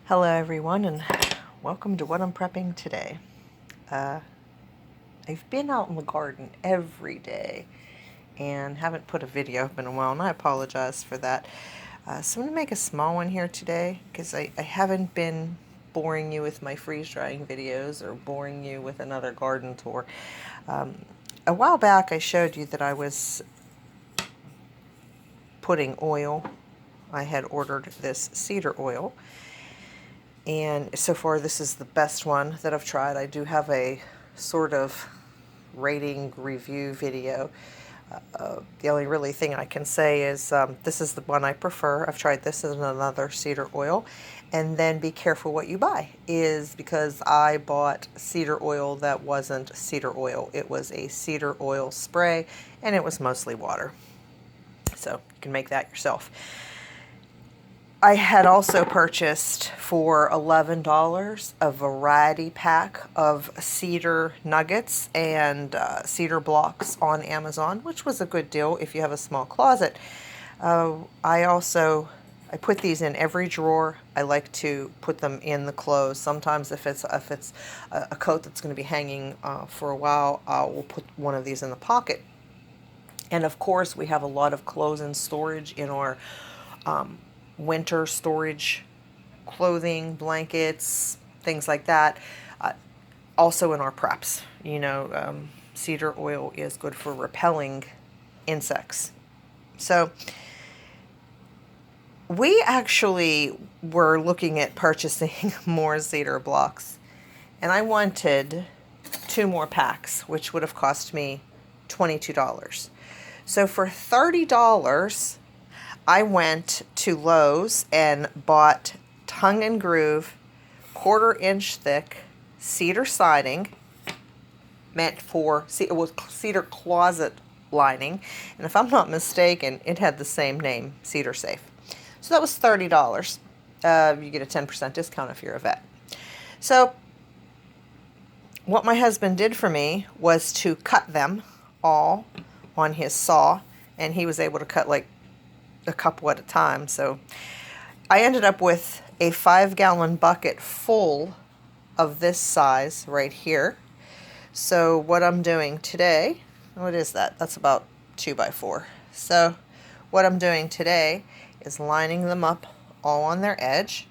Hello everyone, and welcome to what I'm prepping today. I've been out in the garden every day and haven't put a video up in a while, and I apologize for that. So I'm going to make a small one here today because I haven't been boring you with my freeze drying videos or boring you with another garden tour. A while back I showed you that I was putting oil. I had ordered this cedar oil. And so far, this is the best one that I've tried. I do have a sort of rating review video. The only really thing I can say is this is the one I prefer. I've tried this and another cedar oil. And then be careful what you buy, is because I bought cedar oil that wasn't cedar oil. It was a cedar oil spray, and it was mostly water. So you can make that yourself. I had also purchased for $11 a variety pack of cedar nuggets and cedar blocks on Amazon, which was a good deal if you have a small closet. I put these in every drawer. I like to put them in the clothes. Sometimes if it's a coat that's going to be hanging for a while, I will put one of these in the pocket. And of course, we have a lot of clothes in storage in our winter storage, clothing, blankets, things like that. Also in our preps, cedar oil is good for repelling insects. So we actually were looking at purchasing more cedar blocks, and I wanted 2 more packs, which would have cost me $22. So for $30, I went to Lowe's and bought tongue and groove, 1/4 inch thick cedar siding, meant for, it was cedar closet lining, and if I'm not mistaken, it had the same name, Cedar Safe. So that was $30. You get a 10% discount if you're a vet. So what my husband did for me was to cut them all on his saw, and he was able to cut like a couple at a time. So I ended up with a 5-gallon bucket full of this size right here. So what I'm doing today, what is that? That's about 2 by 4. So what I'm doing today is lining them up all on their edge.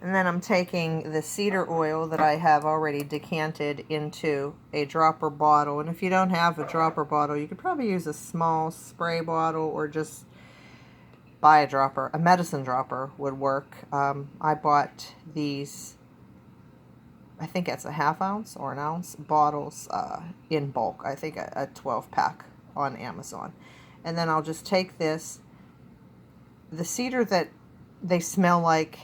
And then I'm taking the cedar oil that I have already decanted into a dropper bottle. And if you don't have a dropper bottle, you could probably use a small spray bottle or just buy a dropper. A medicine dropper would work. I bought these, I think it's a 1/2 ounce or an ounce bottles in bulk. I think a 12 pack on Amazon. And then I'll just take this. The cedar that they smell like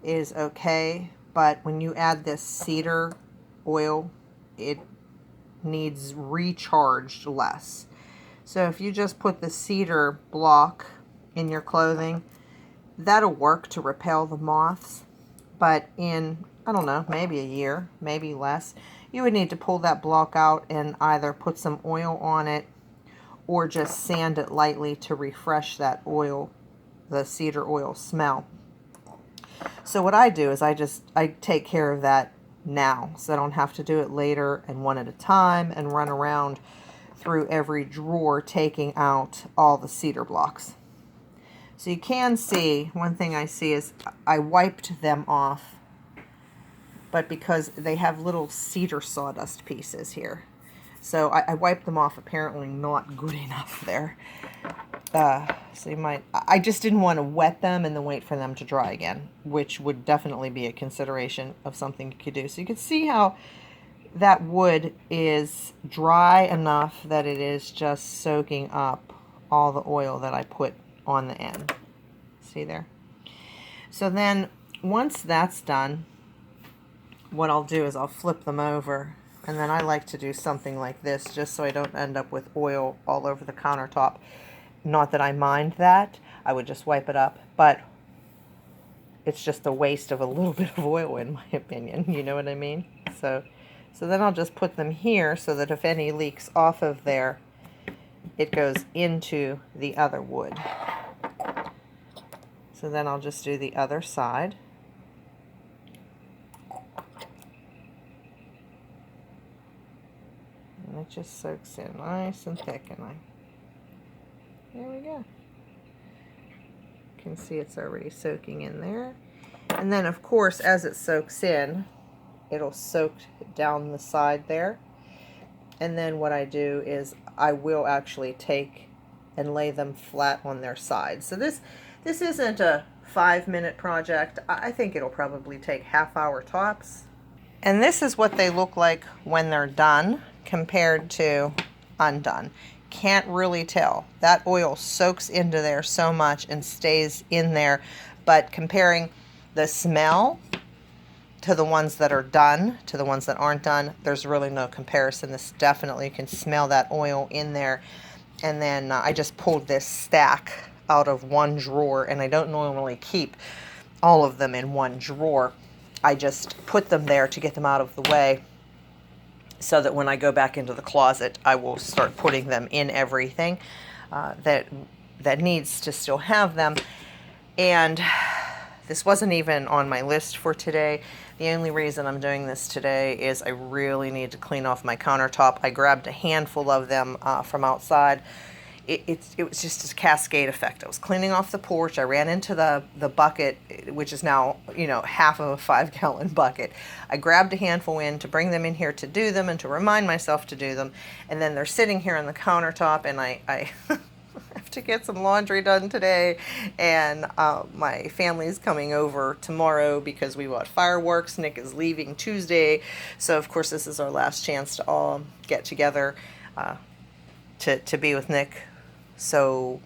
is okay, but when you add this cedar oil, it needs recharged less. So if you just put the cedar block in your clothing, that'll work to repel the moths. But in, I don't know, maybe a year, maybe less, you would need to pull that block out and either put some oil on it or just sand it lightly to refresh that oil, the cedar oil smell. So what I do is I take care of that now, so I don't have to do it later and one at a time and run around through every drawer taking out all the cedar blocks. So you can see, one thing I see is I wiped them off, but because they have little cedar sawdust pieces here. So I wiped them off, apparently not good enough there. So you might, I just didn't want to wet them and then wait for them to dry again, which would definitely be a consideration of something you could do. So you can see how that wood is dry enough that it is just soaking up all the oil that I put on the end. See there? So then once that's done, what I'll do is I'll flip them over, and then I like to do something like this just so I don't end up with oil all over the countertop. Not that I mind that, I would just wipe it up, but it's just a waste of a little bit of oil in my opinion, you know what I mean? So then I'll just put them here so that if any leaks off of there, it goes into the other wood. So then I'll just do the other side. And it just soaks in nice and thick, and there we go. You can see it's already soaking in there. And then of course, as it soaks in, it'll soak down the side there. And then what I do is I will actually take and lay them flat on their sides. So this isn't a 5-minute project. I think it'll probably take half-hour tops. And this is what they look like when they're done compared to undone. Can't really tell. That oil soaks into there so much and stays in there. But comparing the smell to the ones that are done to the ones that aren't done, there's really no comparison. This definitely, you can smell that oil in there. And then I just pulled this stack out of one drawer, and I don't normally keep all of them in one drawer. I just put them there to get them out of the way, so that when I go back into the closet, I will start putting them in everything that needs to still have them. And this wasn't even on my list for today. The only reason I'm doing this today is I really need to clean off my countertop. I grabbed a handful of them from outside. It was just a cascade effect. I was cleaning off the porch. I ran into the bucket, which is now, half of a 5-gallon bucket. I grabbed a handful in to bring them in here to do them and to remind myself to do them. And then they're sitting here on the countertop, and I have to get some laundry done today. And my family's coming over tomorrow because we bought fireworks. Nick is leaving Tuesday. So, of course, this is our last chance to all get together to be with Nick. So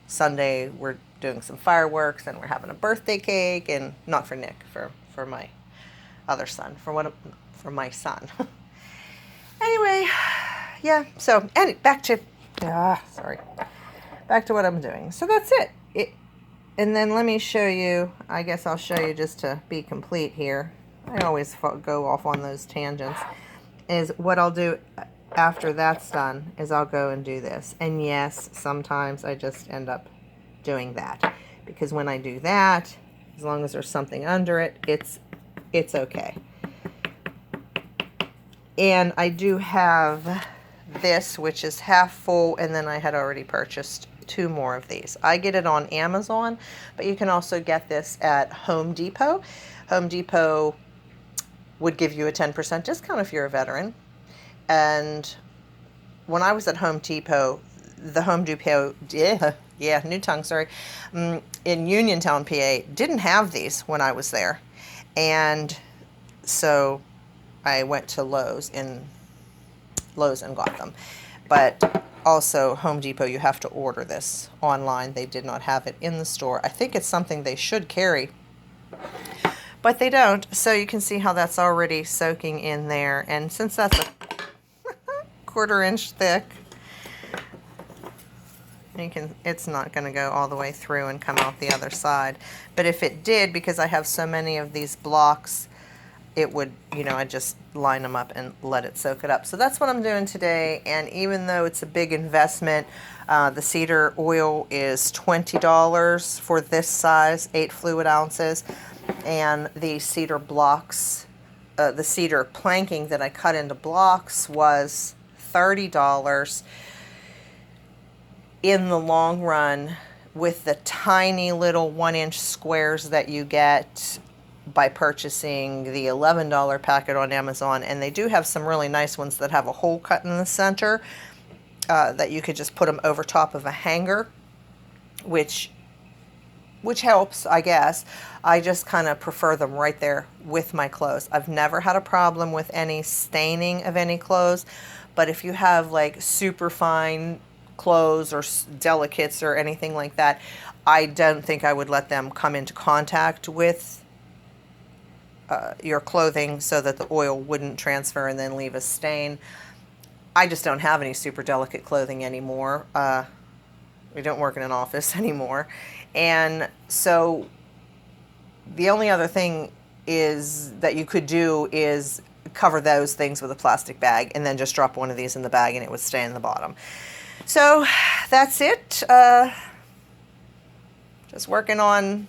Sunday we're doing some fireworks, and we're having a birthday cake, and not for Nick, for my other son, for my son. Anyway, yeah. So back to what I'm doing. So that's it. And then let me show you. I guess I'll show you just to be complete here. I always go off on those tangents. Is what I'll do after that's done is I'll go and do this. And yes, sometimes I just end up doing that, because when I do that, as long as there's something under it, it's okay. And I do have this, which is half full, and then I had already purchased 2 more of these. I get it on Amazon, but you can also get this at Home Depot. Home Depot would give you a 10% discount if you're a veteran. And when I was at Home Depot, the Home Depot, new tongue, sorry, in Uniontown, PA, didn't have these when I was there. And so I went to Lowe's and got them. But also Home Depot, you have to order this online. They did not have it in the store. I think it's something they should carry, but they don't. So you can see how that's already soaking in there. And since that's a 1/4 inch thick, it's not going to go all the way through and come out the other side. But if it did, because I have so many of these blocks, it would, I just line them up and let it soak it up. So that's what I'm doing today. And even though it's a big investment, the cedar oil is $20 for this size, 8 fluid ounces. And the cedar blocks, the cedar planking that I cut into blocks was $30. In the long run, with the tiny little 1-inch squares that you get by purchasing the $11 packet on Amazon, and they do have some really nice ones that have a hole cut in the center that you could just put them over top of a hanger, which helps, I guess. I just kind of prefer them right there with my clothes. I've never had a problem with any staining of any clothes, but if you have like super fine clothes or delicates or anything like that, I don't think I would let them come into contact with your clothing so that the oil wouldn't transfer and then leave a stain. I just don't have any super delicate clothing anymore. We don't work in an office anymore. And so the only other thing is that you could do is cover those things with a plastic bag and then just drop one of these in the bag and it would stay in the bottom. So that's it. Just working on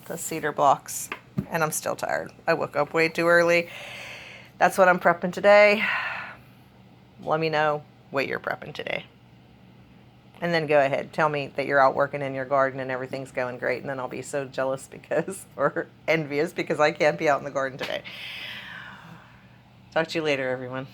the cedar blocks, and I'm still tired. I woke up way too early. That's what I'm prepping today. Let me know what you're prepping today. And then go ahead, tell me that you're out working in your garden and everything's going great, and then I'll be so jealous because, or envious because I can't be out in the garden today. Talk to you later, everyone.